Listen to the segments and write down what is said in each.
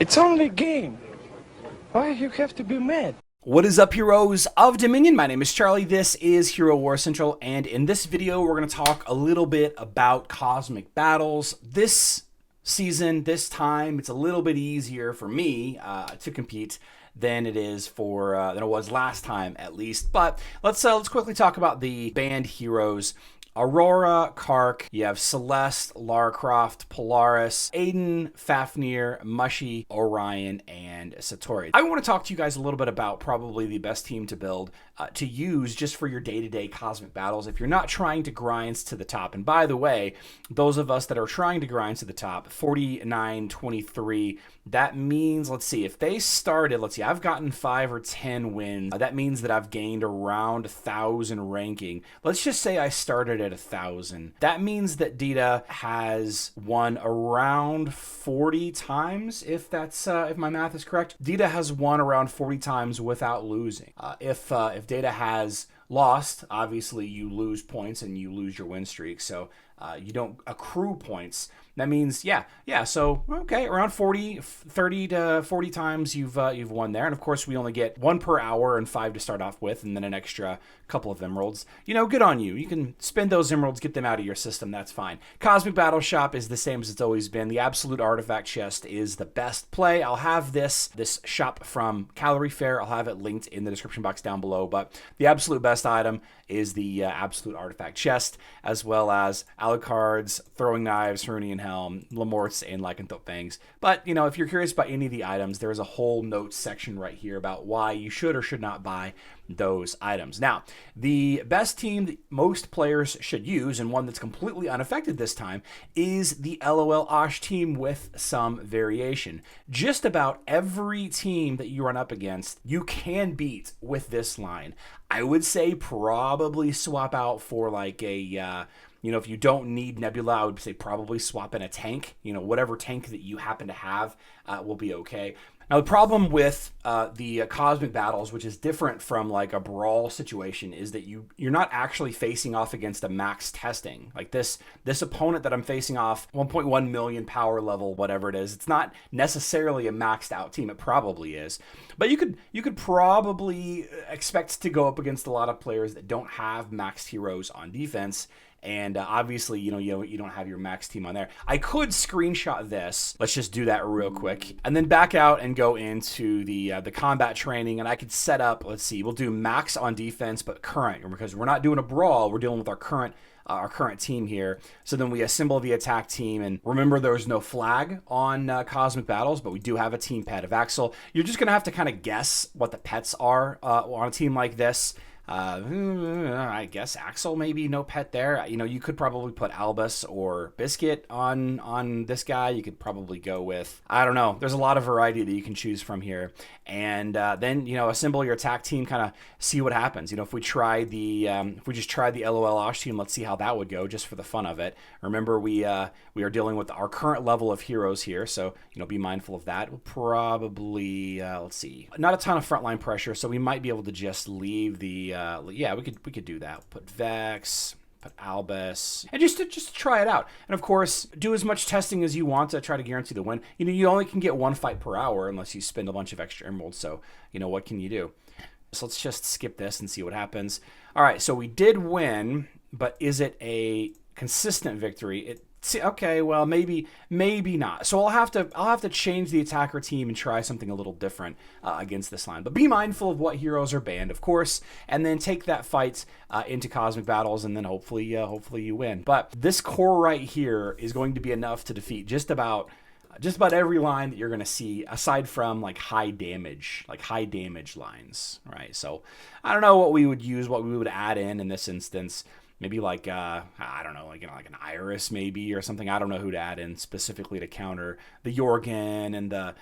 It's only a game. Why you have to be mad? What is up, heroes of Dominion? My name is Charlie. This is Hero War Central, and in this video, we're going to talk a little bit about cosmic battles. This season, this time, it's a little bit easier for me to compete than it was last time, at least. But let's quickly talk about the banned heroes. Aurora, Kark, you have Celeste, Lara Croft, Polaris, Aiden, Fafnir, Mushy, Orion, and Satori. I want to talk to you guys a little bit about probably the best team to build, to use just for your day-to-day cosmic battles if you're not trying to grind to the top. And by the way, those of us that are trying to grind to the top, 49-23, that means, let's see, if they started, I've gotten 5 or 10 wins. That means that I've gained around 1,000 ranking. Let's just say I started at 1,000. That means that Dita has won around 40 times, if my math is correct. Dita has won around 40 times without losing. If Data has lost, obviously you lose points and you lose your win streak, so you don't accrue points. That means, so, okay, around 30 to 40 times you've won there. And of course, we only get 1 per hour and 5 to start off with, and then an extra couple of emeralds. You know, good on you. You can spend those emeralds, get them out of your system, that's fine. Cosmic Battle Shop is the same as it's always been. The Absolute Artifact Chest is the best play. I'll have this shop from Calorie Fair. I'll have it linked in the description box down below, but the absolute best item is the Absolute Artifact Chest, as well as Alucard's, Throwing Knives, Herunian Helm, Lamort's, and Lycanthrope Fangs. But, you know, if you're curious about any of the items, there's a whole notes section right here about why you should or should not buy those items. Now, the best team that most players should use, and one that's completely unaffected this time, is the LOL Osh team with some variation. Just about every team that you run up against, you can beat with this line. I would say probably swap out for like a... if you don't need Nebula, I would say probably swap in a tank. Whatever tank that you happen to have will be okay. Now, the problem with the cosmic battles, which is different from like a brawl situation, is that you're not actually facing off against a max testing. Like this opponent that I'm facing off, 1.1 million power level, whatever it is, it's not necessarily a maxed out team. It probably is. But you could probably expect to go up against a lot of players that don't have maxed heroes on defense. And obviously, you don't have your max team on there. I could screenshot this. Let's just do that real quick. And then back out and go into the combat training. And I could set up, let's see, we'll do max on defense, but current. Because we're not doing a brawl. We're dealing with our current team here. So then we assemble the attack team. And remember, there's no flag on Cosmic Battles, but we do have a team pet of Axel. You're just going to have to kind of guess what the pets are on a team like this. I guess Axel, maybe no pet there. You could probably put Albus or Biscuit on this guy. You could probably go with, I don't know. There's a lot of variety that you can choose from here. And then, assemble your attack team, kind of see what happens. If we just try the LOL Osh team, let's see how that would go just for the fun of it. Remember, we are dealing with our current level of heroes here. So, be mindful of that. We'll probably, let's see, not a ton of frontline pressure. So we might be able to just leave the, we could do that. Put Vex, put Albus, and just to try it out. And of course, do as much testing as you want to try to guarantee the win. You only can get 1 fight per hour unless you spend a bunch of extra emeralds. So, what can you do? So let's just skip this and see what happens. All right, so we did win, but is it a consistent victory? Okay, well, maybe not. So I'll have to change the attacker team and try something a little different against this line. But be mindful of what heroes are banned, of course, and then take that fight into cosmic battles, and then hopefully you win. But this core right here is going to be enough to defeat just about every line that you're going to see, aside from like high damage lines, right? So I don't know what we would use, what we would add in this instance. Maybe like, I don't know, like an Iris maybe or something. I don't know who to add in specifically to counter the Jorgen and the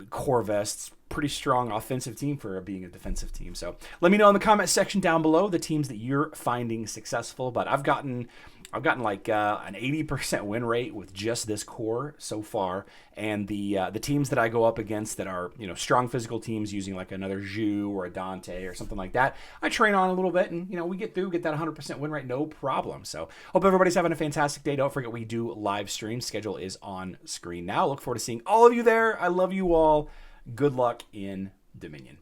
Corvus. Pretty strong offensive team for being a defensive team. So let me know in the comment section down below the teams that you're finding successful. But I've gotten I've gotten like an 80% win rate with just this core so far, and the teams that I go up against that are strong physical teams using like another Zhu or a Dante or something like that, I train on a little bit, and we get that 100% win rate, no problem. So hope everybody's having a fantastic day. Don't forget we do live streams. Schedule is on screen now. Look forward to seeing all of you there. I love you all. Good luck in Dominion.